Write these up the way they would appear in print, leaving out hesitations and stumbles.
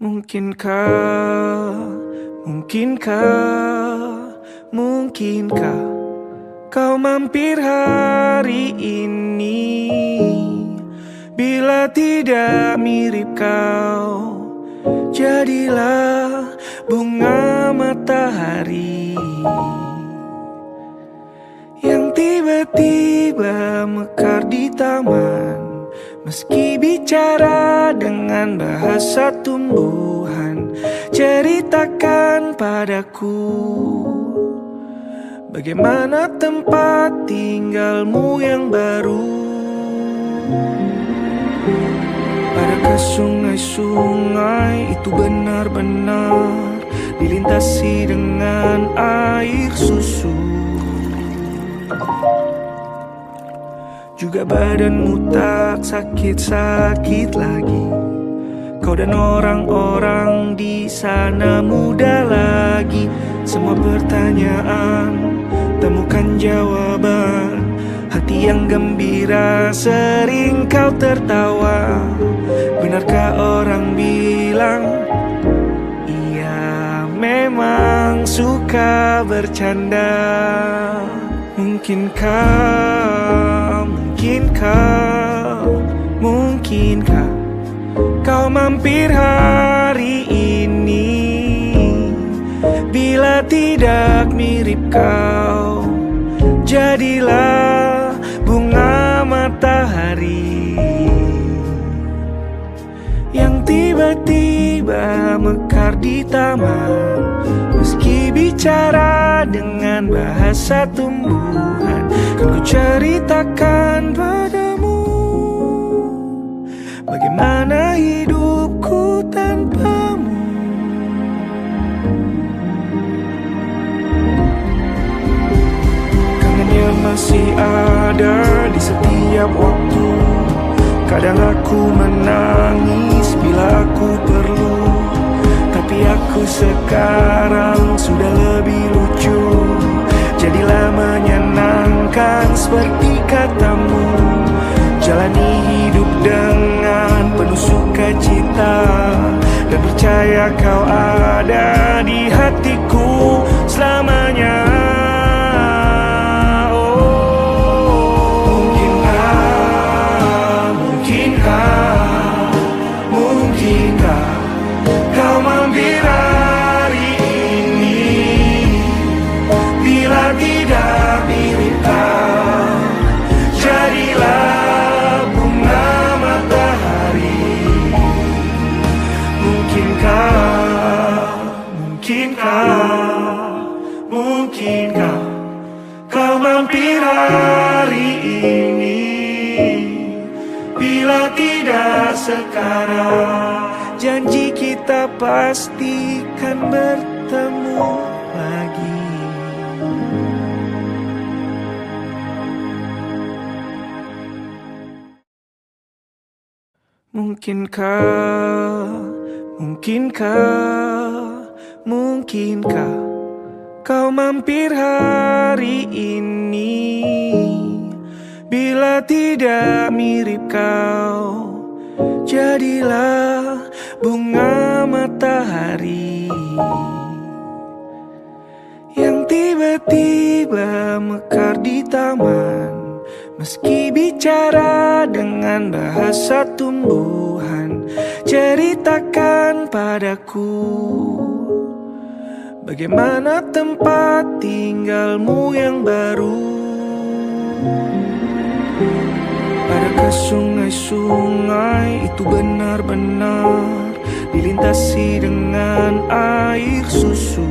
Mungkinkah, mungkinkah kau mampir hari ini? Bila tidak mirip kau, jadilah bunga matahari yang tiba-tiba mekar di taman. Meski bicara dengan bahasa tumbuhan, ceritakan padaku bagaimana tempat tinggalmu yang baru. Adakah sungai-sungai itu benar-benar dilintasi dengan air susu? Juga badanmu tak sakit-sakit lagi. Kau dan orang-orang di sana muda lagi. Semua pertanyaan temukan jawaban. Hati yang gembira sering kau tertawa. Benarkah orang bilang ia memang suka bercanda? Mungkinkah kau mampir hari ini? Bila tidak mirip kau, jadilah bunga matahari yang tiba-tiba mekar di taman. Meski bicara dengan bahasa tumbuhan, kan ku ceritakan padamu bagaimana hidupku tanpamu. Kangennya masih ada di setiap waktu. Kadang aku menangis bila aku perlu, tapi aku sekarang sudah lebih lucu. Jadilah menyenangkan seperti katamu. Jalani hidup dengan penuh sukacita, dan percaya kau ada di hatiku selamanya. Mungkinkah kau mampir hari ini? Bila tidak mirip kau, jadilah bunga matahari. Mungkinkah kau mampir hari ini? Bila tidak sekarang, janji kita pastikan bertemu lagi. Mungkinkah kau mampir hari ini? Bila tidak mirip kau, jadilah bunga matahari yang tiba-tiba mekar di taman. Meski bicara dengan bahasa tumbuhan, ceritakan padaku bagaimana tempat tinggalmu yang baru. Adakah sungai-sungai itu benar-benar dilintasi dengan air susu?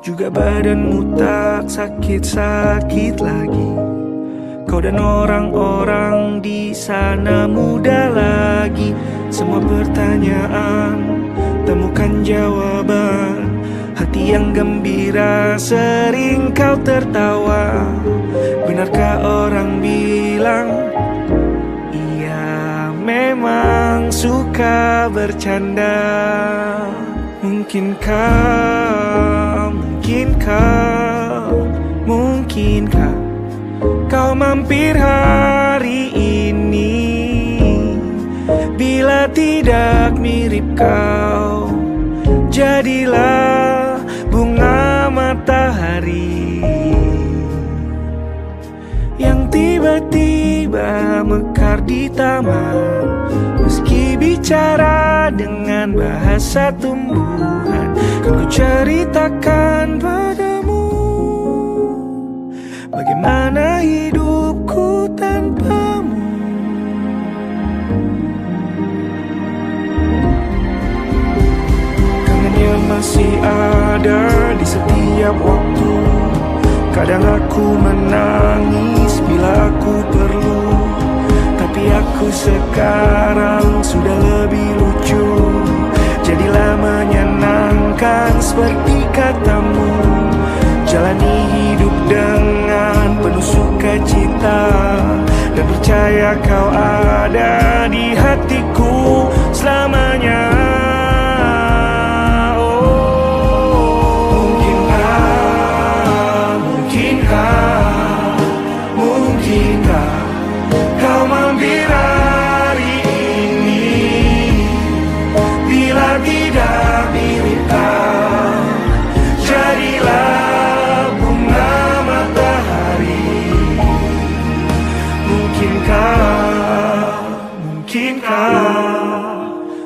Juga badanmu tak sakit-sakit lagi. Kau dan orang-orang di sana muda lagi. Semua pertanyaan temukan jawaban. Hati yang gembira sering kau tertawa. Benarkah orang bilang ia memang suka bercanda? Mungkinkah kau mampir hari ini? Bila tidak mirip kau, jadilah bunga matahari yang tiba-tiba mekar di taman. Meski bicara dengan bahasa tumbuhan, kan ku ceritakan padamu bagaimana hidupku tanpamu. Kangennya masih ada di setiap waktu. Kadang aku menangis bila aku perlu, tapi aku sekarang sudah lebih lucu. Jadilah menyenangkan seperti katamu. Jalani hidup dengan penuh sukacita, dan percaya kau ada di hatiku selamanya.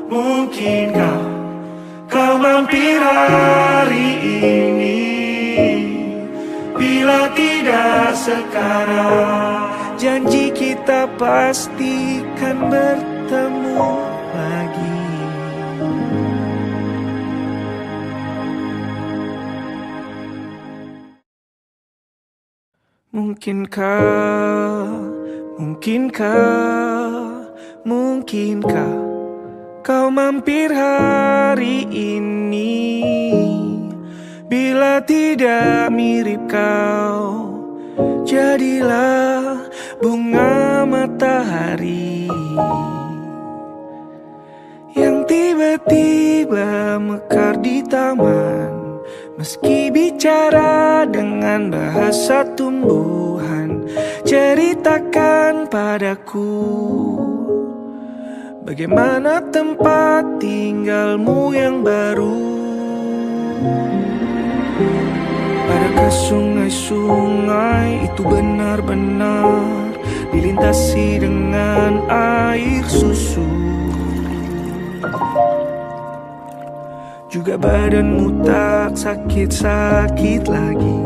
Mungkinkah kau mampir hari ini? Bila tidak sekarang, janji kita pastikan bertemu lagi. Mungkinkah kau mampir hari ini? Bila tidak mirip kau, jadilah bunga matahari yang tiba-tiba mekar di taman. Meski bicara dengan bahasa tumbuhan, ceritakan padaku bagaimana tempat tinggalmu yang baru. Adakah sungai-sungai itu benar-benar dilintasi dengan air susu? Juga badanmu tak sakit-sakit lagi.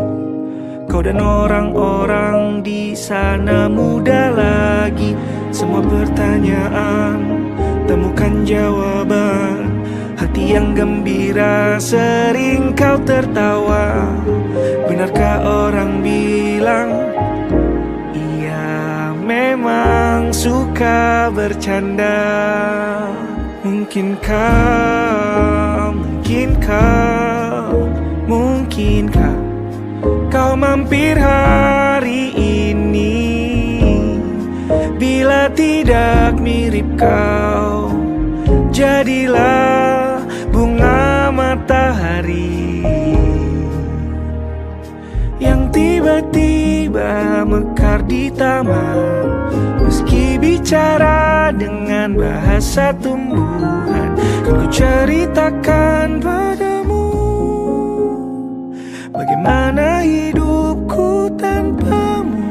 Kau dan orang-orang di sana muda lagi. Semua pertanyaan temukan jawaban. Hati yang gembira sering kau tertawa. Benarkah orang bilang ia memang suka bercanda? Mungkinkah kau mampir hari ini? Bila tidak mirip kau, jadilah bunga matahari yang tiba-tiba mekar di taman. Meski bicara dengan bahasa tumbuhan, kan ku ceritakan padamu bagaimana hidupku tanpamu.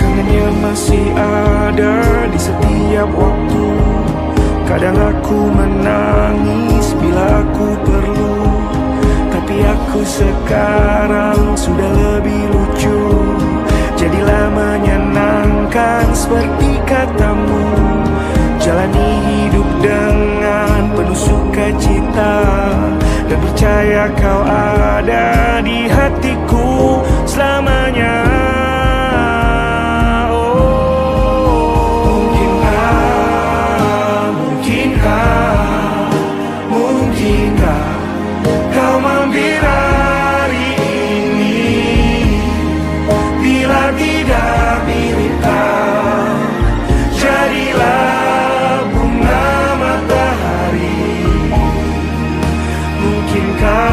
Kangennya masih ada di setiap waktu. Kadang aku menangis bila aku perlu, tapi aku sekarang sudah lebih lucu. Jadilah menyenangkan seperti katamu. Jalani hidup dengan penuh sukacita, dan percaya kau ada di hatiku selamanya. Mungkinkah kau mampir hari ini? Bila tidak mirip kau, jadilah bunga matahari. Mungkinkah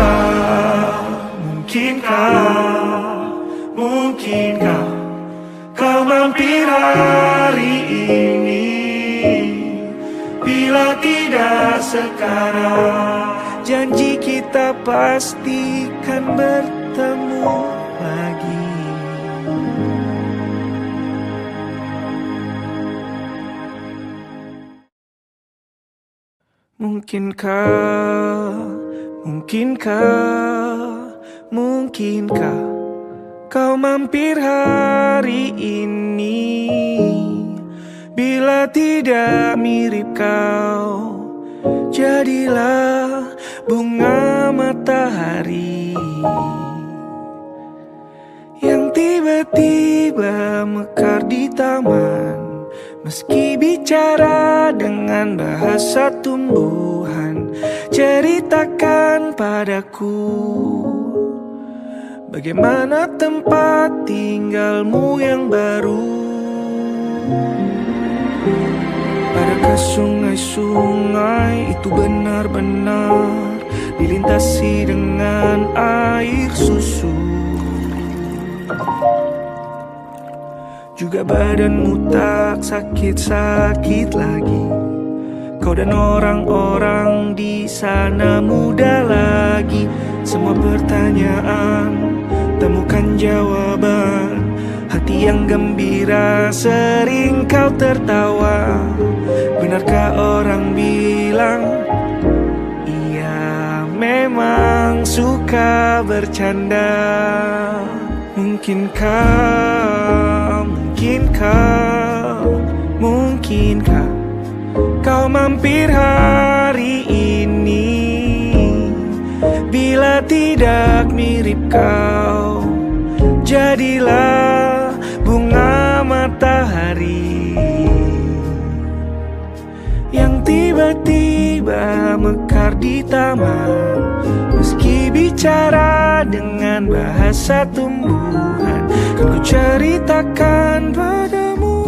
mampir hari ini? Bila tidak sekarang, janji kita pastikan bertemu lagi. Mungkinkah kau mampir hari ini? Bila tidak mirip kau, jadilah bunga matahari yang tiba-tiba mekar di taman. Meski bicara dengan bahasa tumbuhan, ceritakan padaku bagaimana tempat tinggalmu yang baru. Adakah sungai-sungai itu benar-benar dilintasi dengan air susu? Juga badanmu tak sakit-sakit lagi. Kau dan orang-orang di sana muda lagi. Semua pertanyaan temukan jawaban. Hati yang gembira sering kau tertawa. Benarkah orang bilang ia memang suka bercanda? Mungkinkah kau mampir hari ini? Bila tidak mirip kau, jadilah bunga matahari yang tiba-tiba mekar di taman. Meski bicara dengan bahasa tumbuhan, kan ku ceritakan padamu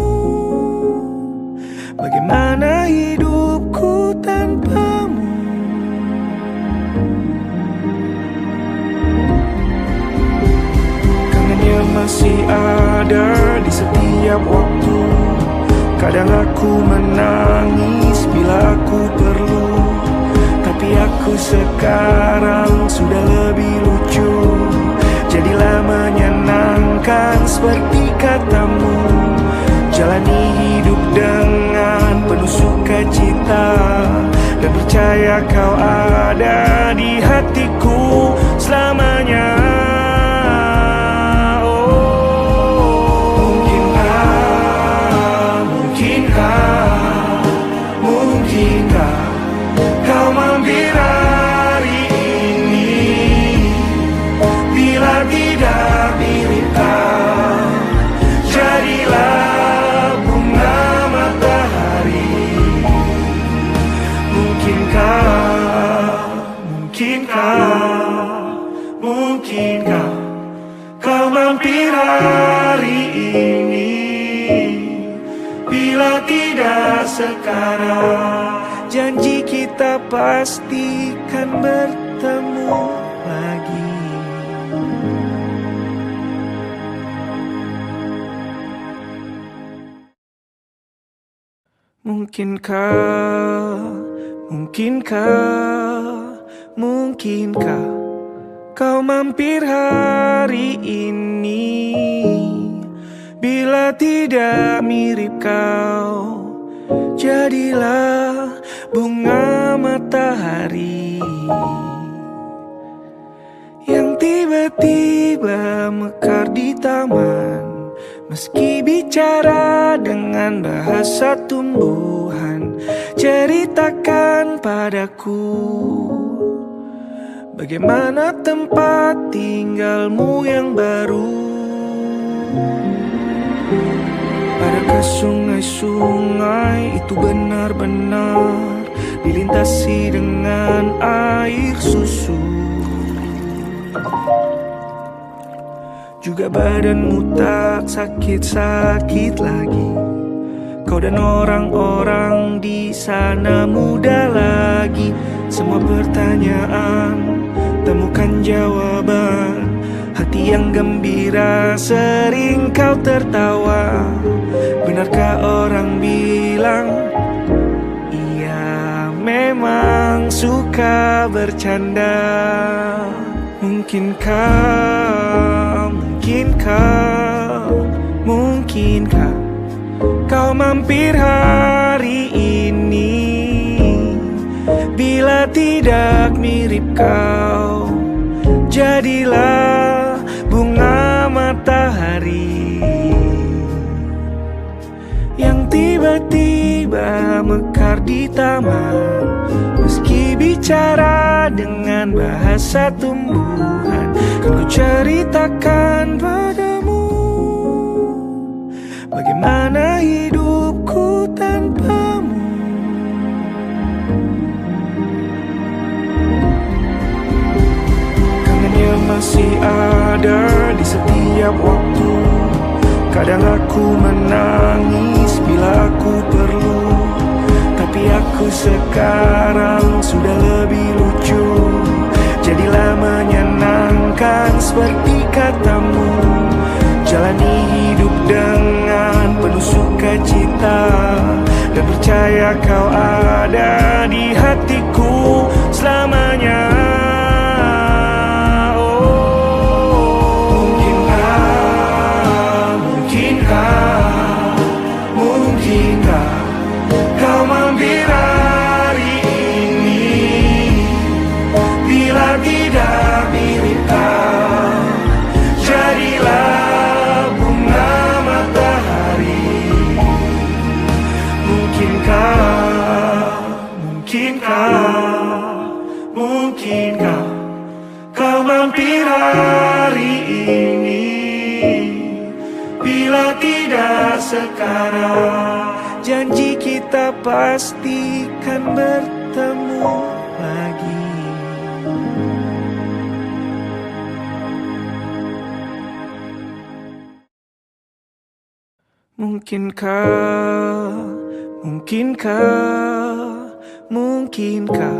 bagaimana hidupku tanpamu. Kangennya masih ada di setiap waktu. Kadang aku menangis bila aku perlu, tapi aku sekarang sudah lebih lucu. Jadilah menyenangkan seperti katamu. Jalani hidup dengan penuh sukacita, dan percaya kau ada di hatiku selamanya. Mungkinkah kau mampir hari ini? Bila tidak mirip kau, jadilah bunga matahari. Mungkinkah kau mampir hari ini? Bila tidak sekarang, janji kita pastikan bertemu lagi. Mungkinkah kau mampir hari ini? Bila tidak mirip kau, jadilah bunga matahari yang tiba-tiba mekar di taman. Meski bicara dengan bahasa tumbuhan, ceritakan padaku bagaimana tempat tinggalmu yang baru. Adakah sungai-sungai itu benar-benar dilintasi dengan air susu? Juga badanmu tak sakit-sakit lagi. Kau dan orang-orang di sana muda lagi. Semua pertanyaan temukan jawaban. Hati yang gembira sering kau tertawa. suka bercanda. Mungkinkah kau mampir hari ini? Bila tidak mirip kau, jadilah bunga matahari yang tiba-tiba mekar di taman. Meski bicara dengan bahasa tumbuhan, kan ku ceritakan padamu bagaimana hidupku tanpamu. Kangennya masih ada di setiap waktu. Kadang aku menangis bila aku perlu, tapi aku sekarang sudah lebih lucu. Jadilah menyenangkan seperti katamu. Jalani hidup dengan penuh sukacita, dan percaya kau ada di hatiku selamanya. Mungkinkah kau mampir hari ini? Bila tidak mirip kau, jadilah bunga matahari. Mungkinkah kau mampir hari ini? Bila tidak sekarang, janji kita pastikan bertemu lagi. Mungkinkah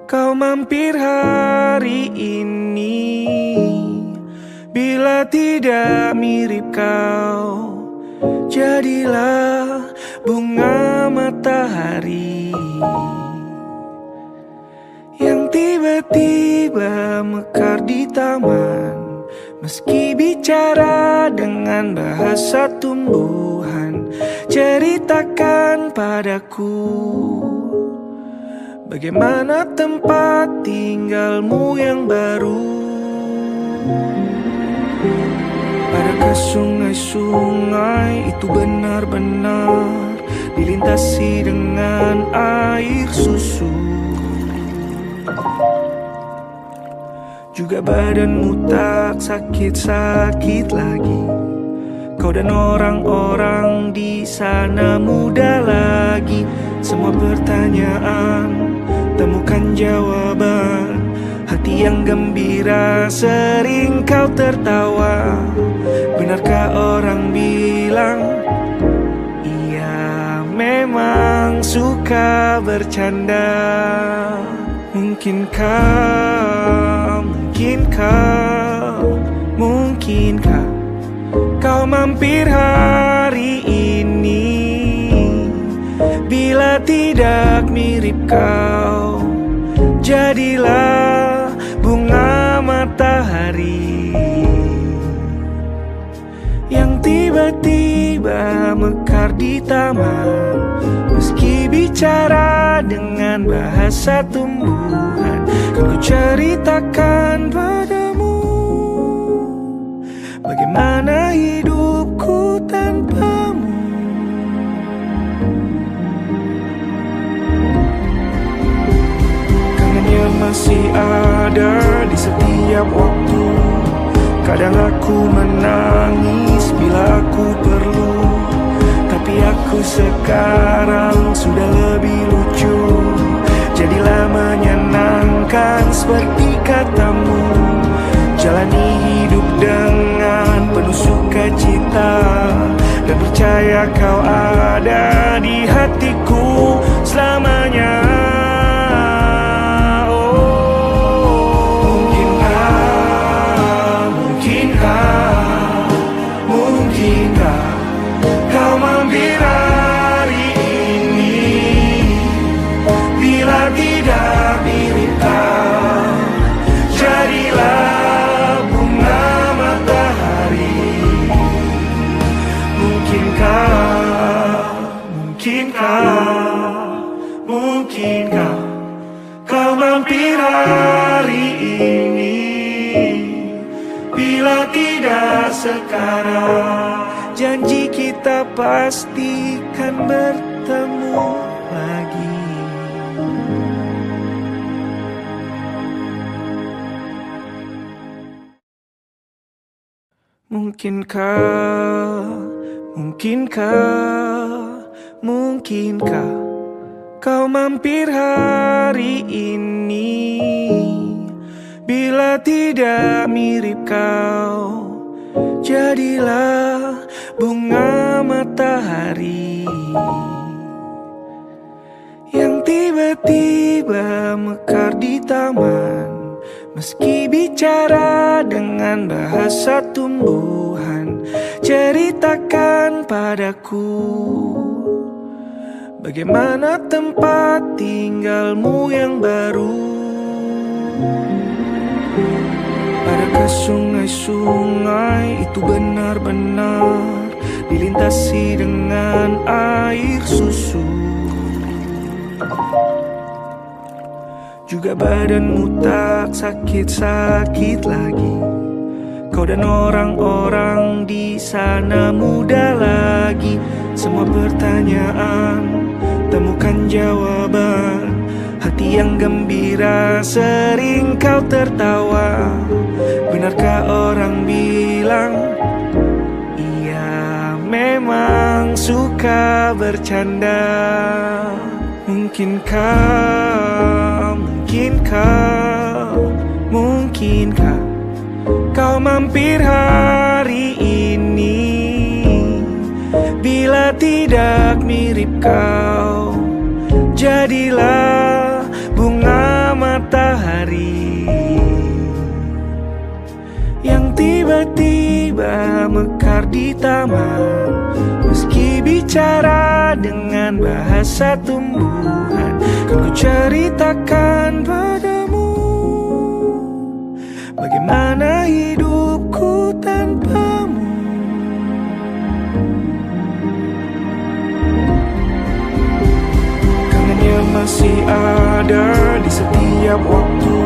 kau mampir hari ini? Bila tidak mirip kau, jadilah bunga matahari yang tiba-tiba mekar di taman. Meski bicara dengan bahasa tumbuhan, ceritakan padaku bagaimana tempat tinggalmu yang baru. Adakah sungai-sungai itu benar-benar dilintasi dengan air susu? Juga badanmu tak sakit-sakit lagi. Kau dan orang-orang di sana muda lagi. Semua pertanyaan temukan jawaban. Hati yang gembira sering kau tertawa. Benarkah orang bilang ia memang suka bercanda? Mungkinkah kau mampir hari ini? Bila tidak mirip kau, jadilah bunga matahari yang tiba-tiba mekar di taman. Meski bicara dengan bahasa tumbuhan, kan ku ceritakan padamu bagaimana hidupku tanpamu. Kangennya masih ada di setiap waktu. Kadang aku menangis bila aku perlu, tapi aku sekarang sudah lebih lucu. Jadilah menyenangkan seperti katamu. Jalani hidup dengan penuh sukacita, dan percaya kau ada di hatiku selamanya. Mungkinkah kau mampir hari ini? Bila tidak mungkinkah kau mampir hari ini? Bila tidak sekarang, janji kita pastikan bertemu lagi. Mungkinkah kau mampir hari ini? Bila tidak mirip kau, jadilah bunga matahari yang tiba-tiba mekar di taman. Meski bicara dengan bahasa tumbuhan, ceritakan padaku bagaimana tempat tinggalmu yang baru. Adakah sungai-sungai itu benar-benar dilintasi dengan air susu? Juga badanmu tak sakit-sakit lagi. Kau dan orang-orang di sana muda lagi. Semua pertanyaan temukan jawaban. Hati yang gembira sering kau tertawa. Benarkah orang bilang ia memang suka bercanda? Mungkinkah kau mampir hari ini? Bila tidak mirip kau, jadilah bunga matahari yang tiba-tiba mekar di taman. Meski bicara dengan bahasa tumbuhan, kan ku ceritakan padamu bagaimana hidupku tanpamu. Kangennya masih ada di setiap waktu.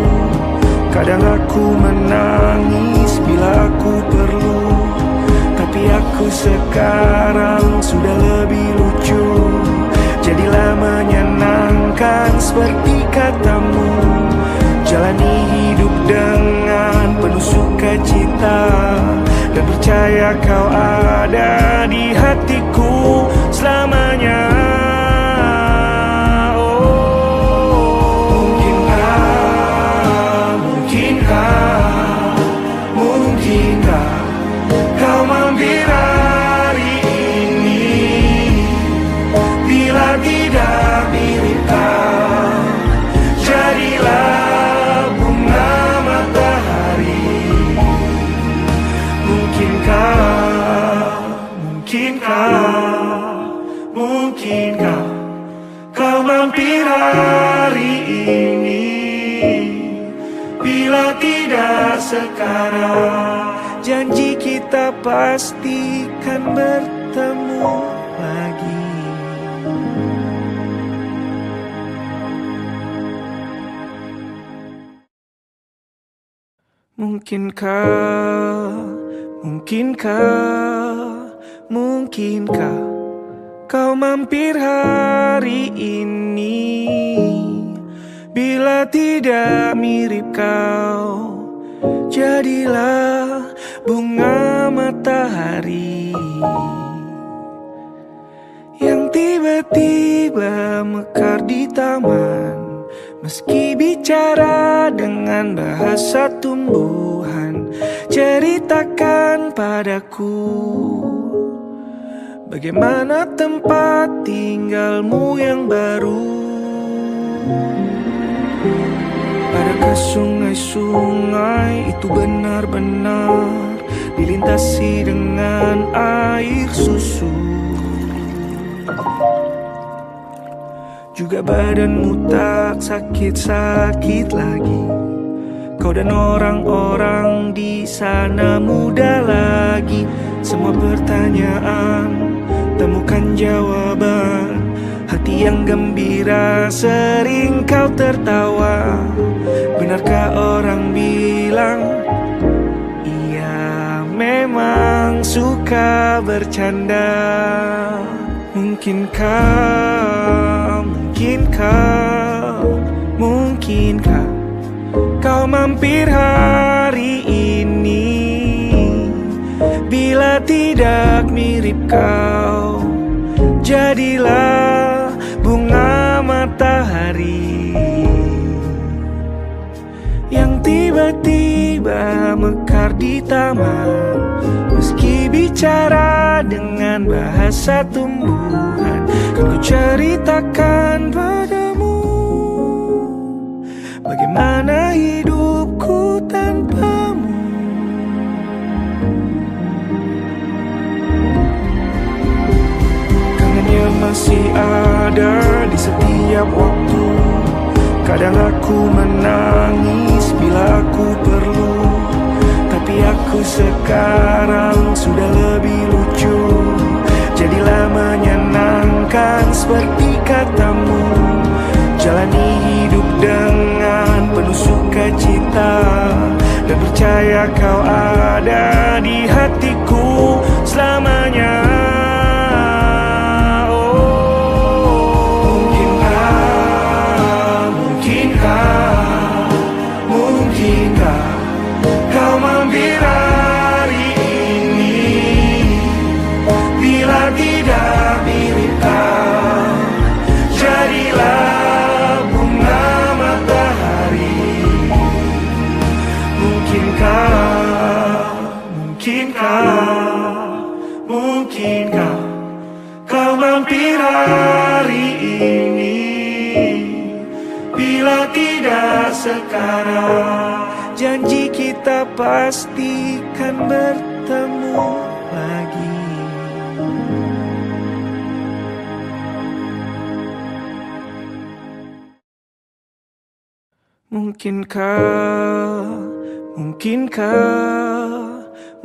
Kadang aku menangis bila aku perlu, tapi aku sekarang sudah lebih lucu. Jadilah menyenangkan seperti katamu. Jalani hidup dengan penuh sukacita, dan percaya kau ada di hatiku selamanya. Mungkinkah kau mampir hari ini? Bila tidak mirip kau, jadilah bunga matahari. Mungkinkah kau mampir hari ini? Bila tidak sekarang, janji kita pastikan bertemu lagi. Mungkinkah kau mampir hari ini? Bila tidak mirip kau, jadilah bunga matahari yang tiba-tiba mekar di taman. Meski bicara dengan bahasa tumbuhan, ceritakan padaku bagaimana tempat tinggalmu yang baru. Adakah sungai-sungai itu benar-benar dilintasi dengan air susu? Juga badanmu tak sakit-sakit lagi. Kau dan orang-orang di sana muda lagi. Semua pertanyaan temukan jawaban. hati yang gembira, sering kau tertawa. Benarkah orang bilang ia memang suka bercanda? Mungkinkah kau mampir hari ini? Bila tidak mirip kau, jadilah bunga matahari yang tiba-tiba mekar di taman. Meski bicara dengan bahasa tumbuhan, kan ku ceritakan padamu bagaimana hidupku tanpamu. Kangennya masih ada di setiap waktu. Kadang aku menangis bila aku perlu, tapi aku sekarang sudah lebih lucu. Jadilah menyenangkan seperti katamu. Jalani hidup dengan penuh sukacita, dan percaya kau ada di hatiku selamanya. Mungkinkah kau mampir hari ini? Bila tidak mirip kau, jadilah bunga matahari. Mungkinkah kau mampir hari ini? Bila tidak sekarang, janji kita pastikan bertemu lagi.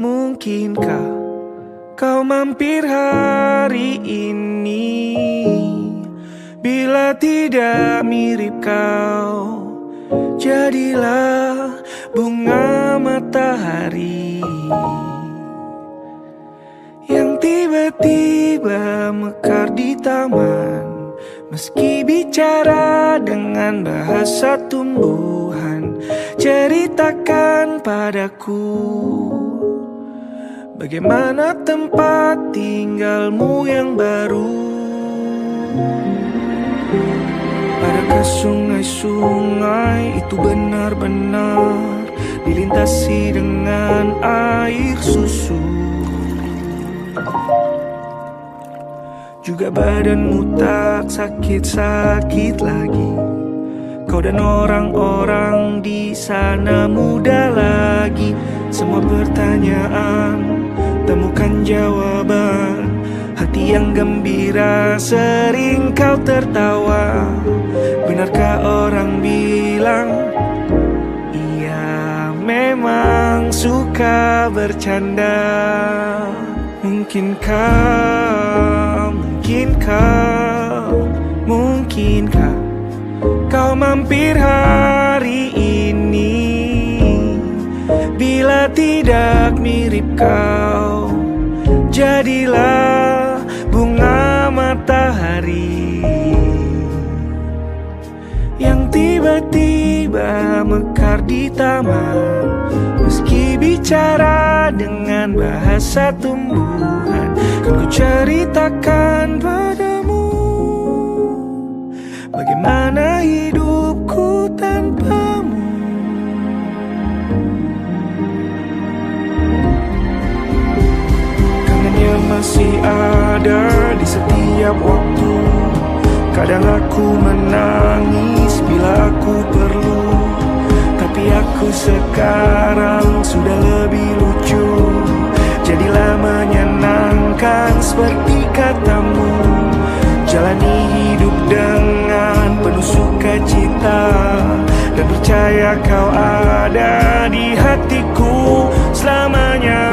Mungkinkah kau mampir hari ini? Bila tidak mirip kau, jadilah bunga matahari yang tiba-tiba mekar di taman. Meski bicara dengan bahasa tumbuhan, ceritakan padaku bagaimana tempat tinggalmu yang baru. Adakah sungai-sungai itu benar-benar dilintasi dengan air susu? Juga badanmu tak sakit-sakit lagi. Kau dan orang-orang di sana muda lagi. Semua pertanyaan temukan jawaban. Hati yang gembira, sering kau tertawa. Benarkah orang bilang ia memang suka bercanda? Mungkinkah kau mampir hari ini? Bila tidak mirip kau, jadilah bunga matahari yang tiba-tiba mekar di taman. Meski bicara dengan bahasa tumbuhan, kan ku ceritakan padamu bagaimana hidupku tanpamu. Kangennya masih ada di setiap waktu. Kadang aku menangis bila aku perlu, tapi aku sekarang sudah lebih lucu. Jadilah menyenangkan seperti katamu. Jalani hidup dengan penuh sukacita, dan percaya kau ada di hatiku selamanya.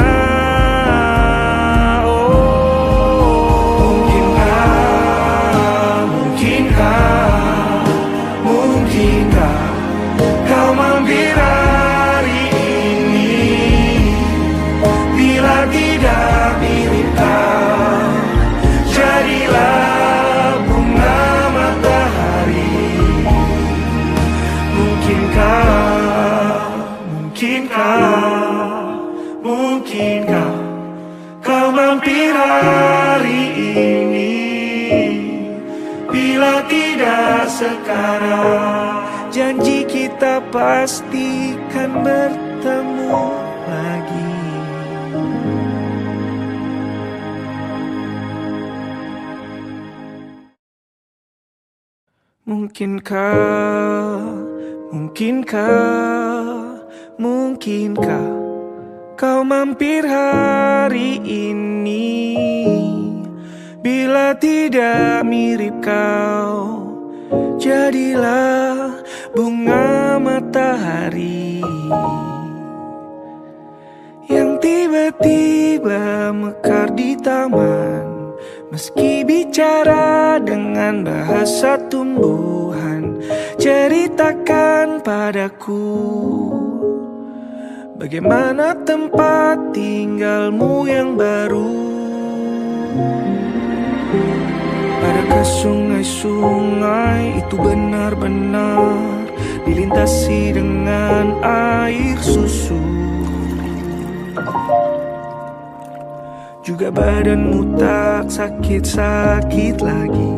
mampir hari ini? Bila tidak sekarang, janji kita pasti kan bertemu lagi. Mungkinkah kau mampir hari ini? Bila tidak mirip kau, jadilah bunga matahari yang tiba-tiba mekar di taman. Meski bicara dengan bahasa tumbuhan, ceritakan padaku bagaimana tempat tinggalmu yang baru. Adakah sungai-sungai itu benar-benar dilintasi dengan air susu? Juga badanmu tak sakit-sakit lagi.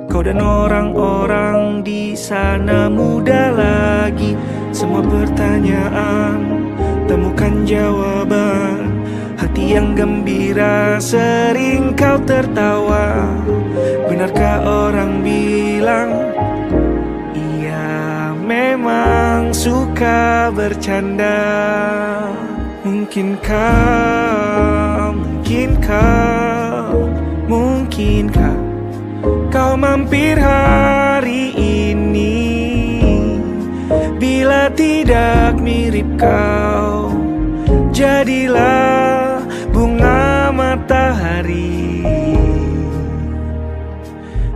Kau dan orang-orang di sana muda lagi. Semua pertanyaan temukan jawaban. Hati yang gembira sering kau tertawa. Benarkah orang bilang ia memang suka bercanda? Mungkinkah kau mampir hari ini? Bila tidak mirip kau, jadilah bunga matahari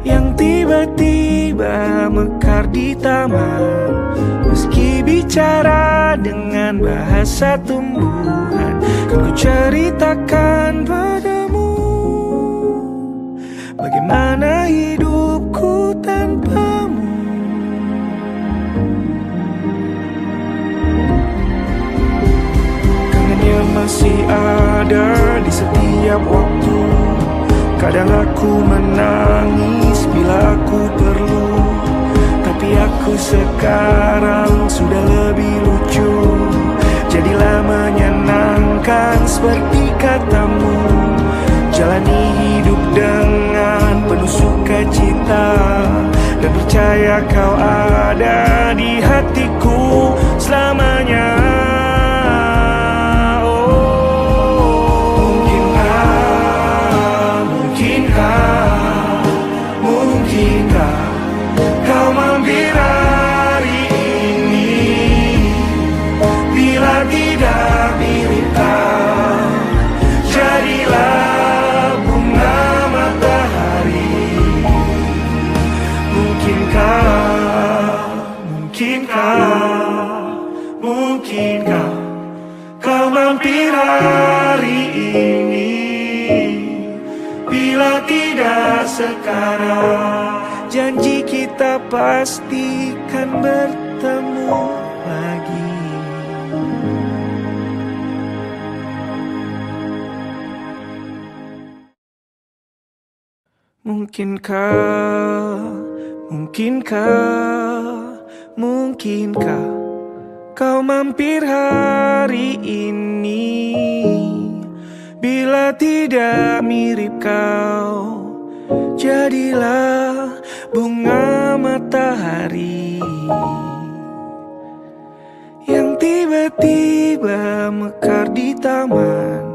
yang tiba-tiba mekar di taman. Meski bicara dengan bahasa tumbuhan, kan ku ceritakan padamu bagaimana hidupku tanpamu. Kangennya masih ada di setiap waktu. Kadang aku menangis bila aku perlu, tapi aku sekarang sudah lebih lucu. Jadilah menyenangkan seperti katamu. Jalani hidup dengan penuh sukacita, dan percaya kau ada di hatiku selamanya. Mungkinkah kau mampir hari ini? Bila tidak mirip kau, jadilah bunga matahari. Mungkinkah kau mampir hari ini? Bila tidak sekarang, janji kita pasti kan bertemu lagi. Mungkinkah kau mampir hari ini? Bila tidak mirip kau, jadilah bunga matahari yang tiba-tiba mekar di taman.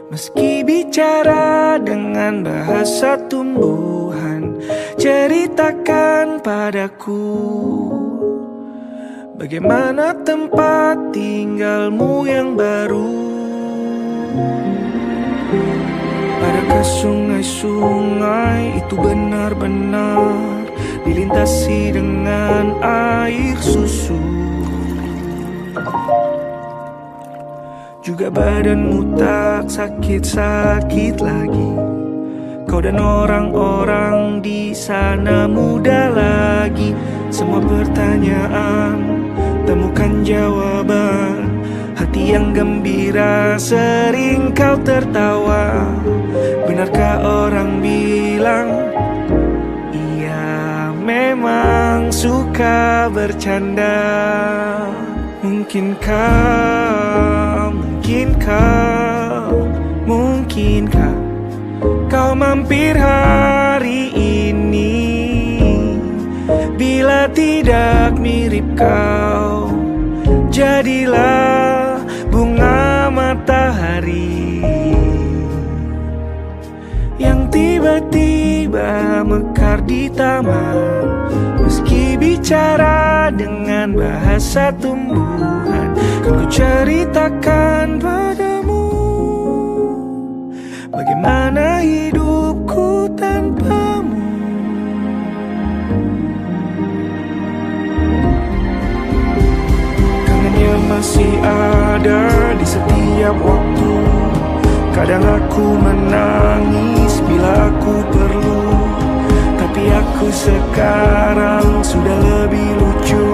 Meski bicara dengan bahasa tumbuhan, ceritakan padaku bagaimana tempat tinggalmu yang baru. Adakah sungai-sungai itu benar-benar dilintasi dengan air susu? Juga badanmu tak sakit-sakit lagi. Kau dan orang-orang di sana muda lagi. Semua pertanyaan temukan jawaban. Hati hati yang gembira, sering kau tertawa. Benarkah orang bilang ia memang suka bercanda? Mungkinkah kau mampir hari ini? Bila tidak mirip kau, jadilah bunga matahari yang tiba-tiba mekar di taman. Meski bicara dengan bahasa tumbuhan, kan ku ceritakan padamu bagaimana hidupku tanpamu. Kangennya masih ada di setiap waktu. Kadang aku menangis bila aku perlu, tapi aku sekarang sudah lebih lucu.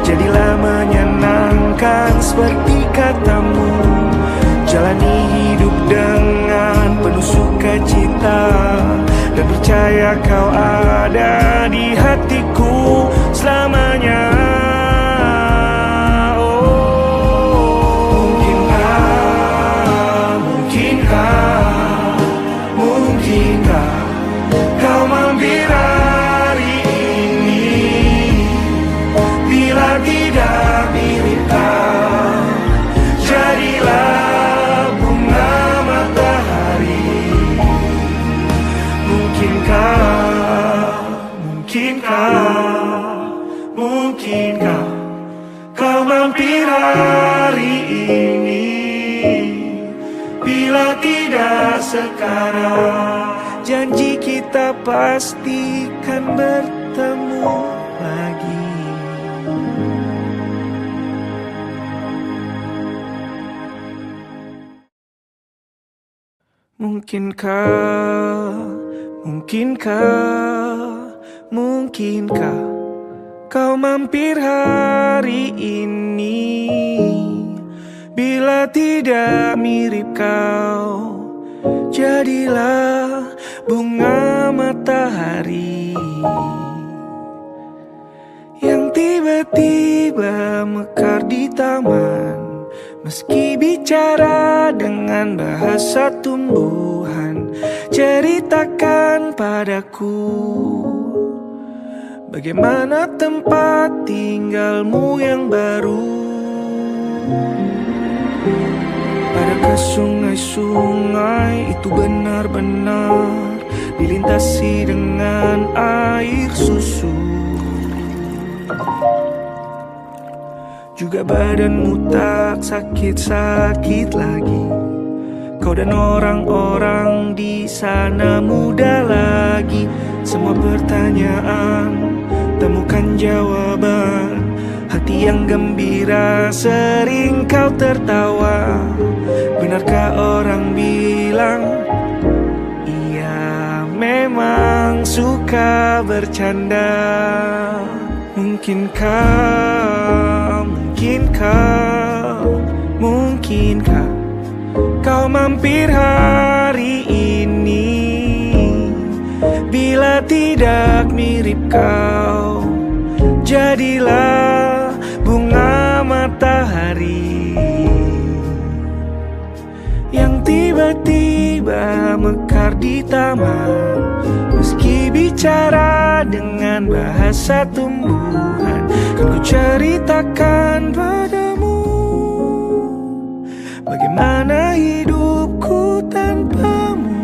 Jadilah menyenangkan seperti katamu. Jalani hidup dengan penuh sukacita, dan percaya kau ada di hatiku selamanya. Mungkinkah kau mampir hari ini? Bila tidak mirip kau, jadilah bunga matahari. Mungkinkah kau mampir hari ini? Bila tidak sekarang, janji kita pastikan bertemu lagi. Mungkinkah kau mampir hari ini? Bila tidak mirip kau, jadilah bunga matahari yang tiba-tiba mekar di taman. Meski bicara dengan bahasa tumbuhan, ceritakan padaku bagaimana tempat tinggalmu yang baru. Adakah sungai-sungai itu benar-benar dilintasi dengan air susu? Juga badanmu tak sakit-sakit lagi. Kau dan orang-orang di sana muda lagi. Semua pertanyaan temukan jawaban. Hati yang gembira, sering kau tertawa. Benarkah orang bilang ia memang suka bercanda? Mungkinkah kau mampir hari ini? Bila tidak mirip kau, jadilah bunga matahari yang tiba-tiba mekar di taman. Meski bicara dengan bahasa tumbuhan, kan ku ceritakan padamu bagaimana hidupku tanpamu.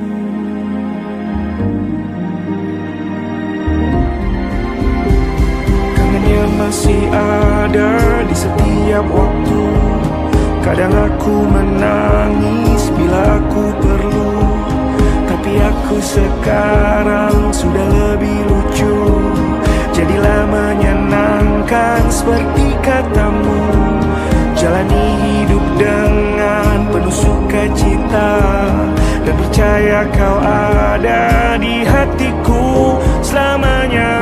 Kangennya masih ada di setiap waktu. Kadang aku menangis bila aku perlu, tapi aku sekarang sudah lebih lucu. Jadilah menyenangkan seperti katamu. Jalani hidup dengan penuh sukacita, dan percaya kau ada di hatiku selamanya.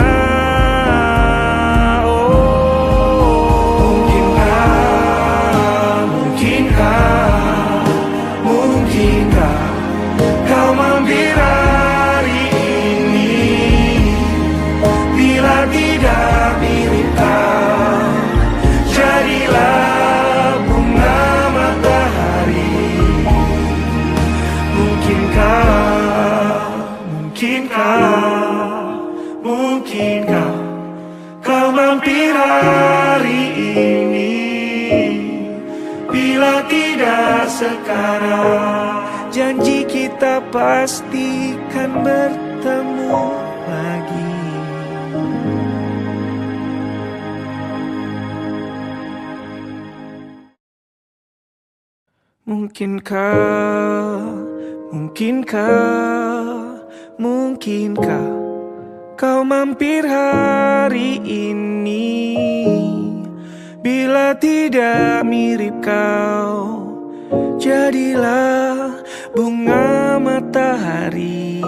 sekarang. Janji kita pasti kan bertemu lagi. Mungkinkah kau mampir hari ini? Bila tidak mirip kau, jadilah bunga matahari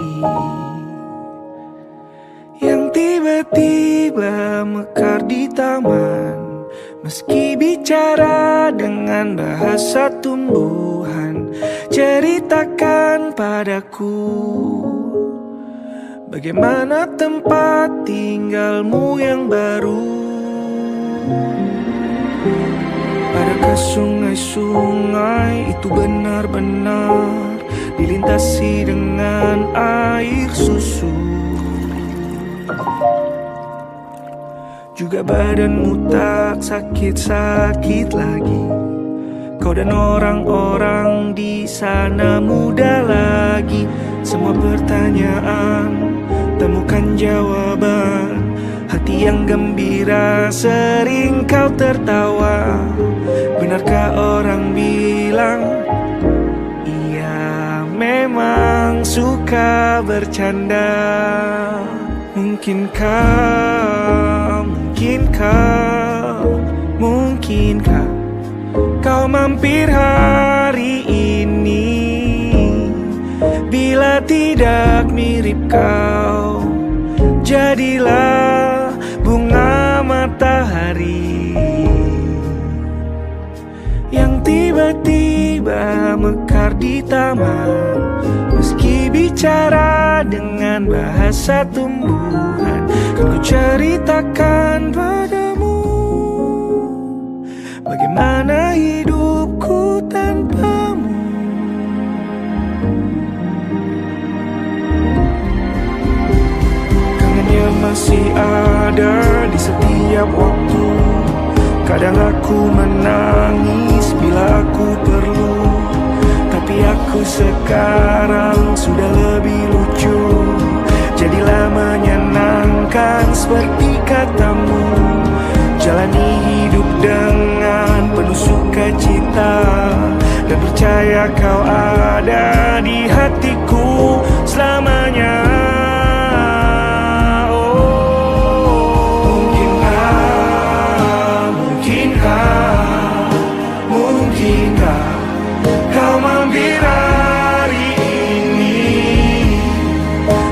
yang tiba-tiba mekar di taman. Meski bicara dengan bahasa tumbuhan, ceritakan padaku bagaimana tempat tinggalmu yang baru. Adakah sungai-sungai itu benar-benar dilintasi dengan air susu? Juga badanmu tak sakit-sakit lagi. Kau dan orang-orang di sana muda lagi. Semua pertanyaan temukan jawaban. Hati yang gembira sering kau tertawa. Benarkah orang bilang ia memang suka bercanda? Mungkinkah kau mampir hari ini? Bila tidak mirip kau, jadilah bunga matahari yang tiba-tiba mekar di taman. Meski bicara dengan bahasa tumbuhan, kan ku ceritakan padamu bagaimana hidupku tanpamu. Kangennya masih ada di setiap waktu. Kadang aku menangis bila aku perlu, tapi aku sekarang sudah lebih lucu. Jadilah menyenangkan seperti katamu. Jalani hidup dengan penuh sukacita, dan percaya kau ada di hatiku selamanya. Mungkinkah kau mampir hari ini?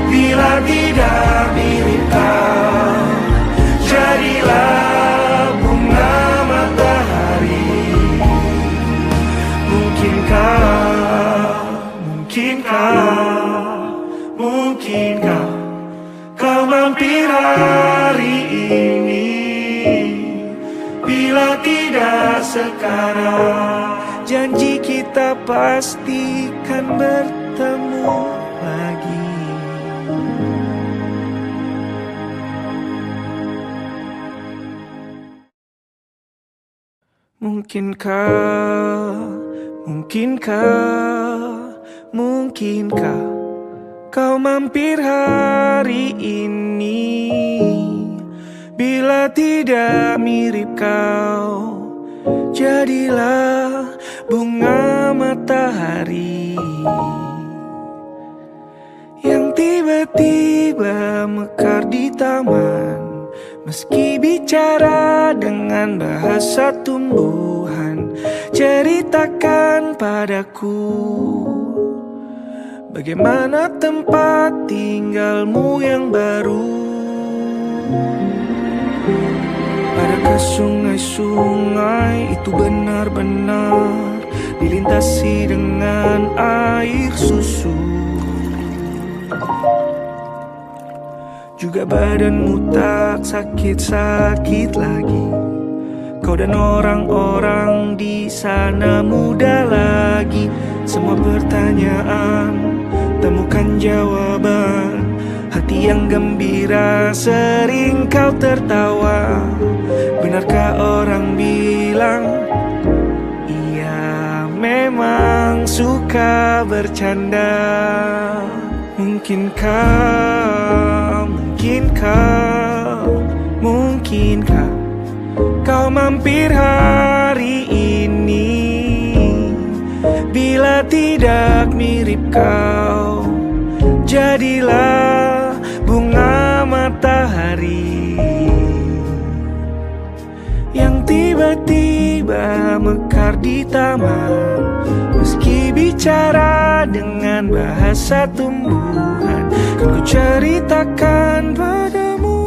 Bila tidak mirip kau, jadilah bunga matahari. Mungkinkah kau mampir hari ini? Bila tidak sekarang, janji kita pasti kan bertemu lagi. Mungkinkah kau mampir hari ini? Bila tidak mirip kau, jadilah bunga matahari yang tiba-tiba mekar di taman. Meski bicara dengan bahasa tumbuhan, ceritakan padaku bagaimana tempat tinggalmu yang baru. Adakah sungai-sungai itu benar-benar dilintasi dengan air susu? Juga badanmu tak sakit-sakit lagi. Kau dan orang-orang di sana muda lagi. Semua pertanyaan temukan jawaban. Hati yang gembira sering kau tertawa. Benarkah orang bilang ia memang memang suka bercanda. Mungkinkah kau mampir hari ini? Bila tidak mirip kau, jadilah bunga matahari yang tiba-tiba mekar di taman. Meski bicara dengan bahasa tumbuhan, kan ku ceritakan padamu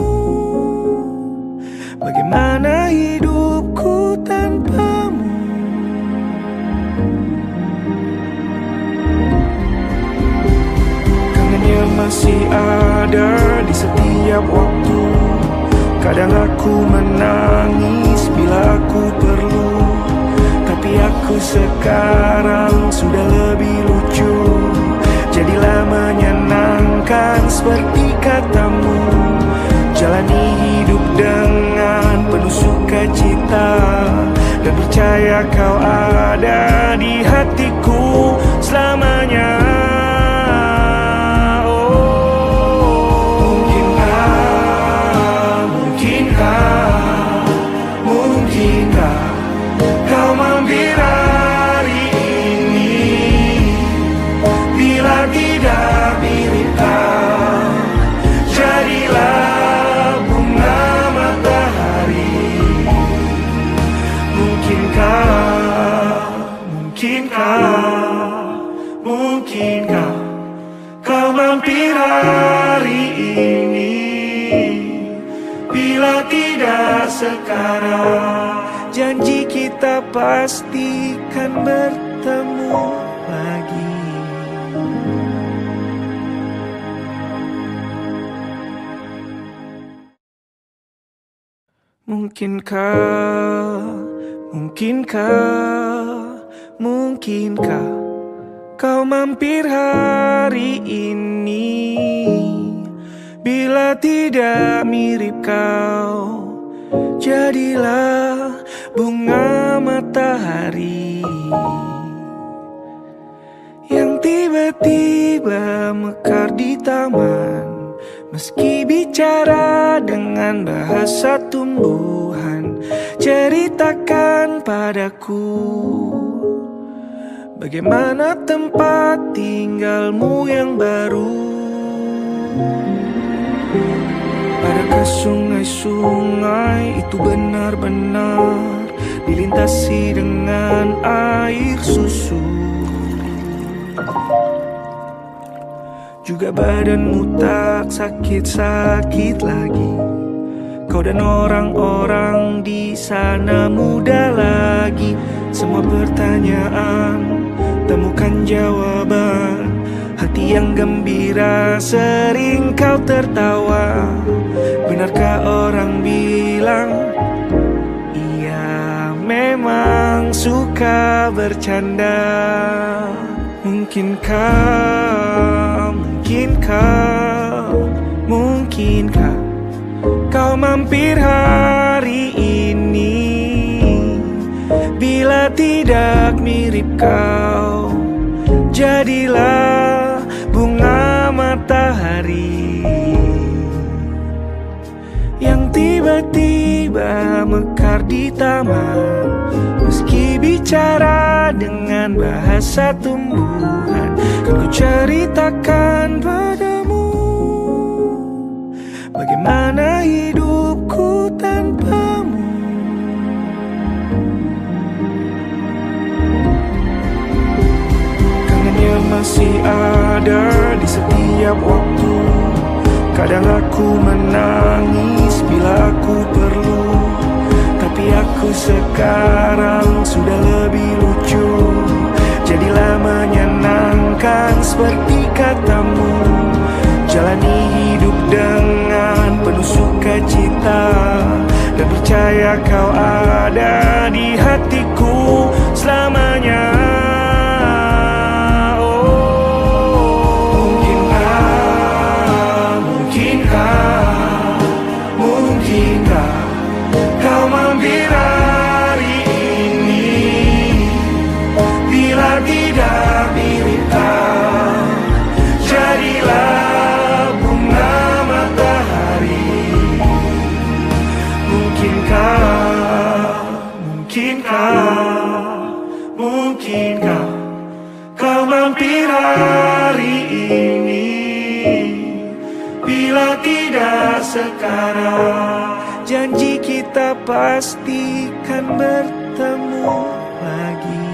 bagaimana hidupku tanpamu. Kangennya masih ada di setiap waktu. Kadang aku menangis bila aku perlu, tapi aku sekarang sudah lebih lucu. Jadilah menyenangkan seperti katamu. Jalani hidup dengan penuh sukacita, dan percaya kau ada di hatiku selamanya. Mungkinkah kau mampir hari ini? Bila tidak sekarang, janji kita pastikan bertemu lagi. Mungkinkah kau mampir hari ini? Bila tidak mirip kau, jadilah bunga matahari yang tiba-tiba mekar di taman. Meski bicara dengan bahasa tumbuhan, ceritakan padaku bagaimana tempat tinggalmu yang baru. Adakah sungai-sungai itu benar-benar dilintasi dengan air susu? Juga badanmu tak sakit-sakit lagi. Kau dan orang-orang di sana muda lagi. Semua pertanyaan temukan jawaban. Hati yang gembira sering kau tertawa. Benarkah orang bilang ia memang suka bercanda? Mungkinkah kau mampir hari ini? Bila tidak mirip kau, jadilah bunga matahari yang tiba-tiba mekar di taman. Meski bicara dengan bahasa tumbuhan, kan ku ceritakan padamu bagaimana hidupku tanpamu. Kangennya masih ada di setiap waktu. Kadang aku menangis bila aku perlu, tapi aku sekarang sudah lebih lucu. Jadilah menyenangkan seperti katamu. Jalani hidup dengan penuh sukacita, dan percaya kau ada di hatiku selamanya. Mungkinkah kau mampir hari ini? Bila tidak sekarang. Janji kita pasti kan bertemu lagi.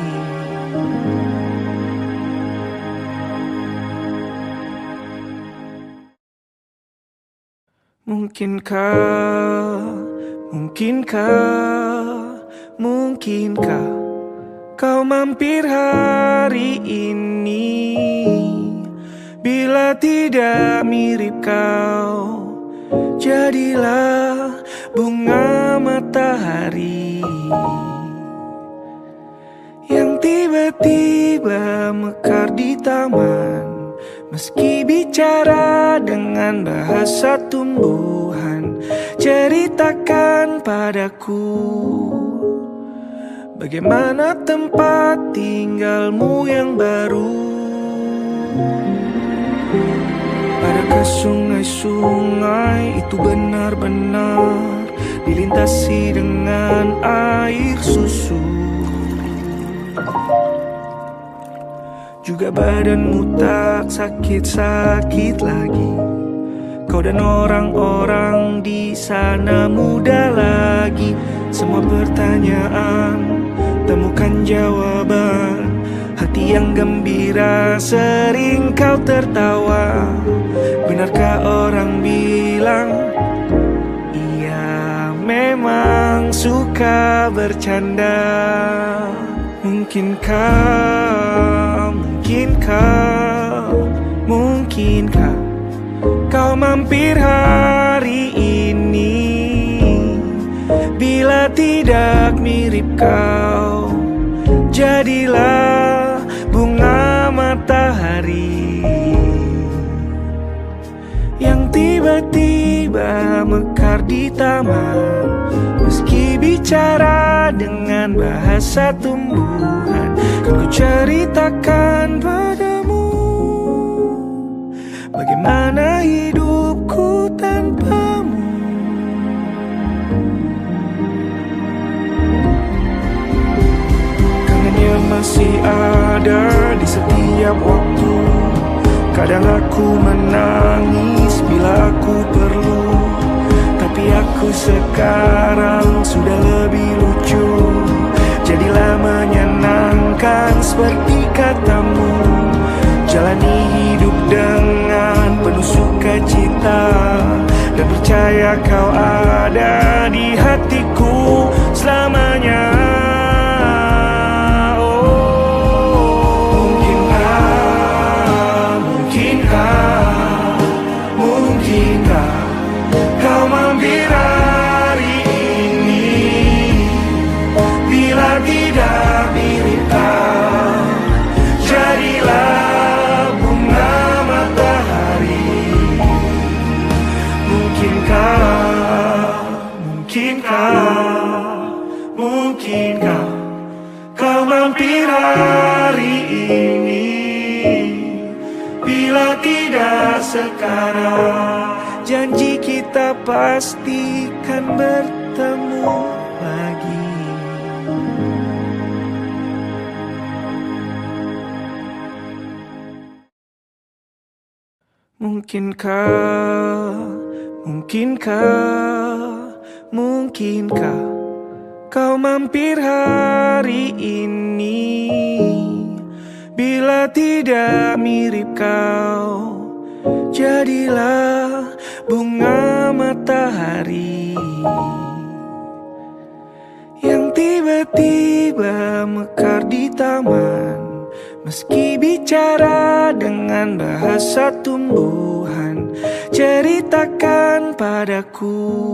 Mungkinkah kau mampir hari ini? Bila tidak mirip kau, jadilah bunga matahari yang tiba-tiba mekar di taman. Meski bicara dengan bahasa tumbuhan, ceritakan padaku bagaimana tempat tinggalmu yang baru. Adakah sungai-sungai itu benar-benar dilintasi dengan air susu? Juga badanmu tak sakit-sakit lagi. Kau dan orang-orang di sana muda lagi. Semua pertanyaan temukan jawaban. Hati yang gembira sering kau tertawa. Benarkah orang bilang ia memang suka bercanda? Mungkinkah kau mampir hari ini? Bila tidak mirip kau, jadilah bunga matahari yang tiba-tiba mekar di taman. Meski bicara dengan bahasa tumbuhan, kan ku ceritakan padamu bagaimana hidupku tanpamu. Kangennya masih ada di setiap waktu. Kadang aku menangis bila aku perlu, tapi aku sekarang sudah lebih lucu. Jadilah menyenangkan seperti katamu. Jalani hidup dengan penuh sukacita, dan percaya kau ada di hatiku selamanya. Mungkinkah kau mampir hari ini? Bila tidak mirip kau, jadilah bunga matahari. Mungkinkah kau mampir hari ini? Bila tidak sekarang, janji kita pasti kan bertemu lagi. Mungkinkah kau mampir hari ini? Bila tidak mirip kau, jadilah bunga matahari yang tiba-tiba mekar di taman. Meski bicara dengan bahasa tumbuhan, ceritakan padaku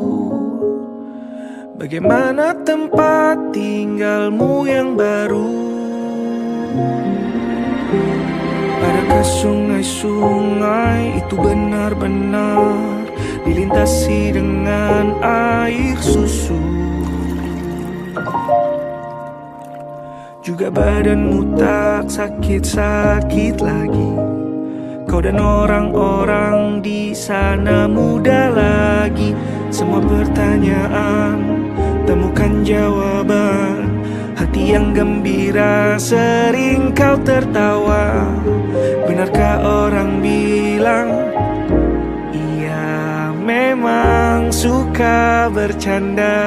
bagaimana tempat tinggalmu yang baru. Adakah sungai-sungai itu benar-benar dilintasi dengan air susu? Juga badanmu tak sakit-sakit lagi. Kau dan orang-orang di sana muda lagi. Semua pertanyaan temukan jawaban. Hati yang gembira sering kau tertawa. Benarkah orang bilang ia suka bercanda.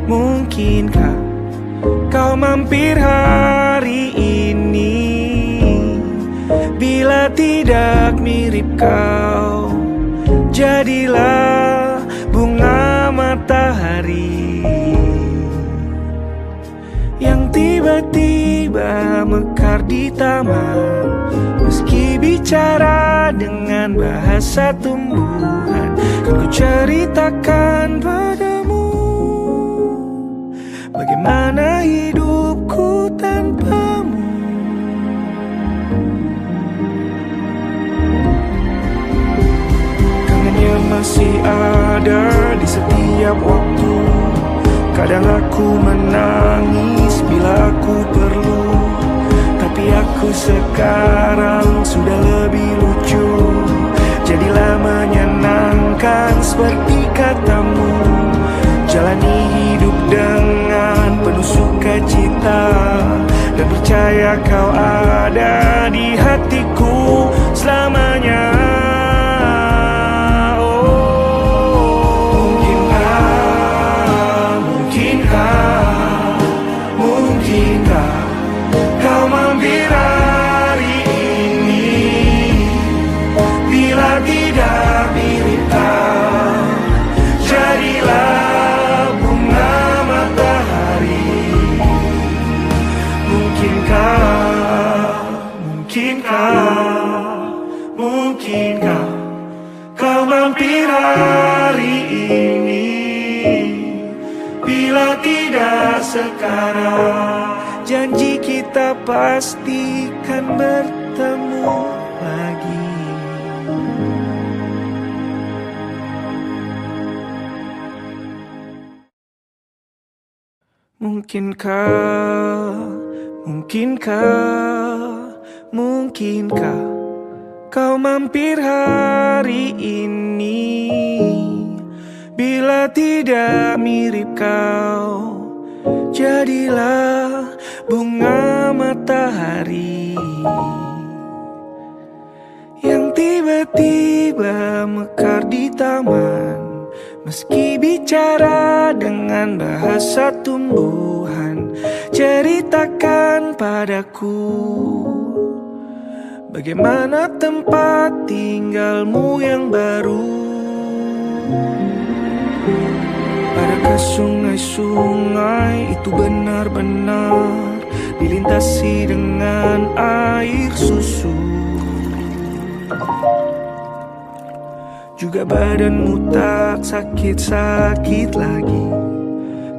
Mungkinkah kau mampir hari ini? Bila tidak mirip kau, jadilah bunga matahari yang tiba-tiba mekar di taman. Meski bicara dengan bahasa tumbuhan, kan ku ceritakan padamu bagaimana hidupku tanpamu. Kangennya masih ada di setiap waktu. Kadang aku menangis bila aku perlu, tapi aku sekarang sudah lebih lucu. Jadilah menyenangkan seperti katamu. Jalani hidup dengan penuh sukacita, dan percaya kau ada di hatiku selamanya. Mungkinkah kau mampir hari ini? Bila tidak sekarang, janji kita pastikan bertemu lagi. Mungkinkah kau mampir hari ini? Bila tidak mirip kau, jadilah bunga matahari yang tiba-tiba mekar di taman. Meski bicara dengan bahasa tumbuhan, ceritakan padaku bagaimana tempat tinggalmu yang baru. Adakah sungai-sungai itu benar-benar dilintasi dengan air susu? Juga badanmu tak sakit-sakit lagi.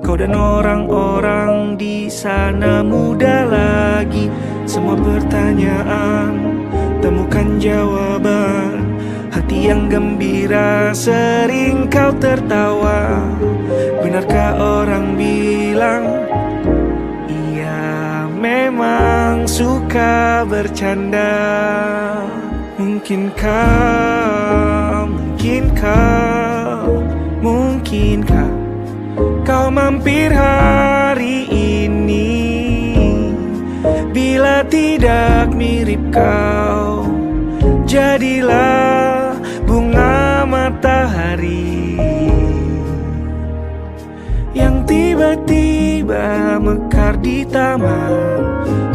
Kau dan orang-orang di sana muda lagi. Semua pertanyaan temukan jawaban. Hati yang gembira sering kau tertawa. Benarkah orang bilang ia memang suka bercanda? Mungkinkah kau mampir hari ini? Bila tidak mirip kau, jadilah bunga matahari yang tiba-tiba mekar di taman.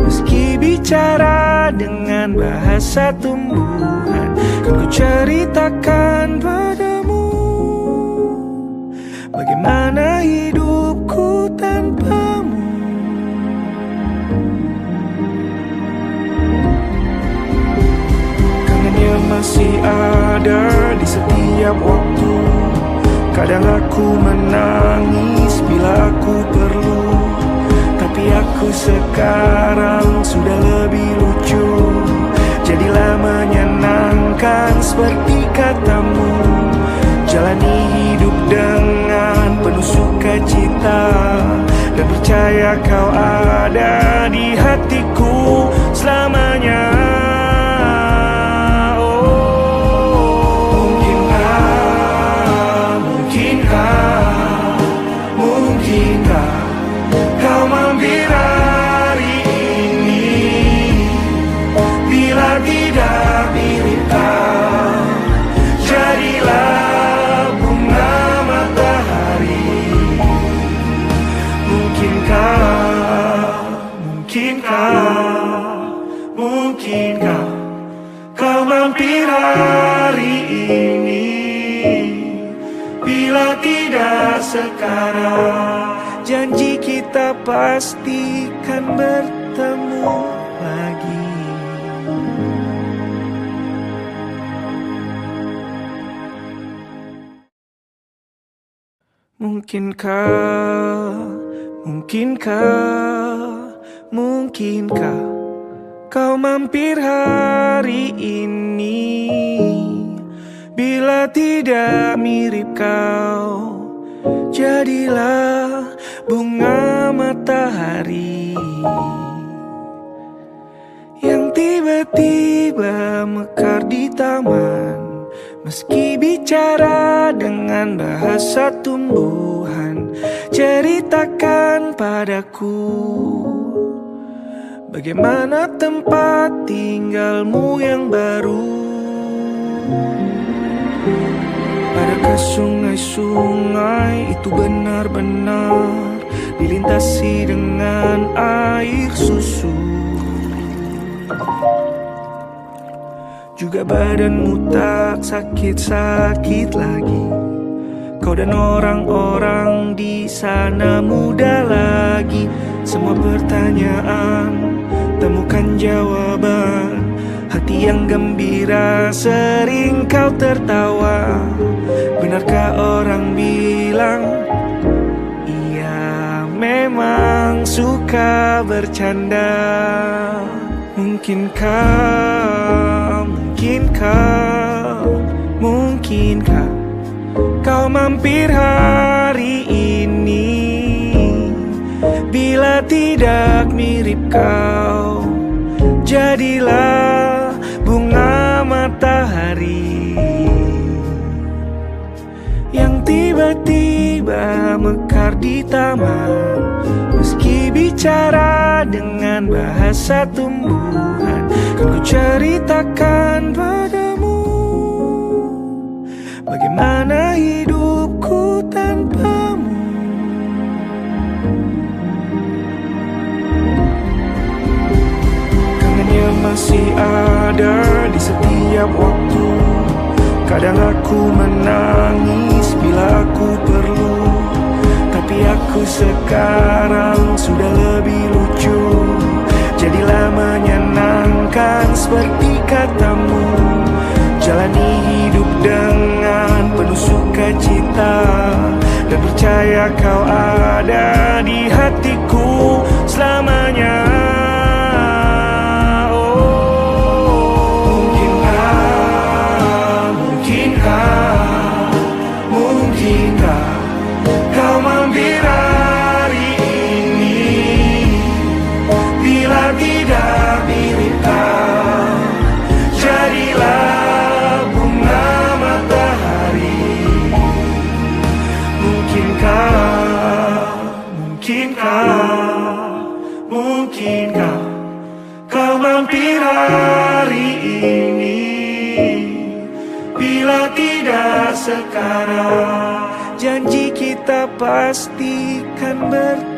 Meski bicara dengan bahasa tumbuhan, kan ku ceritakan padamu bagaimana hidupku tanpamu. Kangennya masih ada di setiap waktu. Kadang aku menangis bila aku perlu, tapi aku sekarang sudah lebih lucu. Jadilah menyenangkan seperti katamu. Jalani hidup dengan penuh sukacita, dan percaya kau ada di hatiku selamanya. Mungkinkah kau mampir hari ini? Bila tidak mungkinkah kau mampir hari ini? Bila tidak sekarang, janji kita pastikan bertemu lagi. Mungkinkah kau mampir hari ini? Bila tidak mirip kau, jadilah bunga matahari yang tiba-tiba mekar di taman. Meski bicara dengan bahasa tumbuhan, ceritakan padaku bagaimana tempat tinggalmu yang baru. Adakah sungai-sungai itu benar-benar dilintasi dengan air susu? Juga badanmu tak sakit-sakit lagi. Kau dan orang-orang di sana muda lagi. Semua pertanyaan temukan jawaban. Hati yang gembira sering kau tertawa. Benarkah orang bilang ia memang suka bercanda? Mungkinkah kau mampir hari ini? Bila tidak mirip kau, jadilah bunga matahari yang tiba-tiba mekar di taman. Meski bicara dengan bahasa tumbuhan, kan ku ceritakan padamu bagaimana hidupku tanpamu. Kangennya masih ada di setiap waktu. Kadang aku menangis bila aku perlu, tapi aku sekarang sudah lebih lucu. Jadilah menyenangkan seperti katamu. Jalani hidup dengan penuh sukacita, dan percaya kau ada di hatiku selamanya. Mungkinkah kau mampir hari ini? Bila tidak mirip kau, jadilah bunga matahari. Mungkinkah kau mampir hari ini? Bila tidak sekarang, Janji kita pastikan bertemu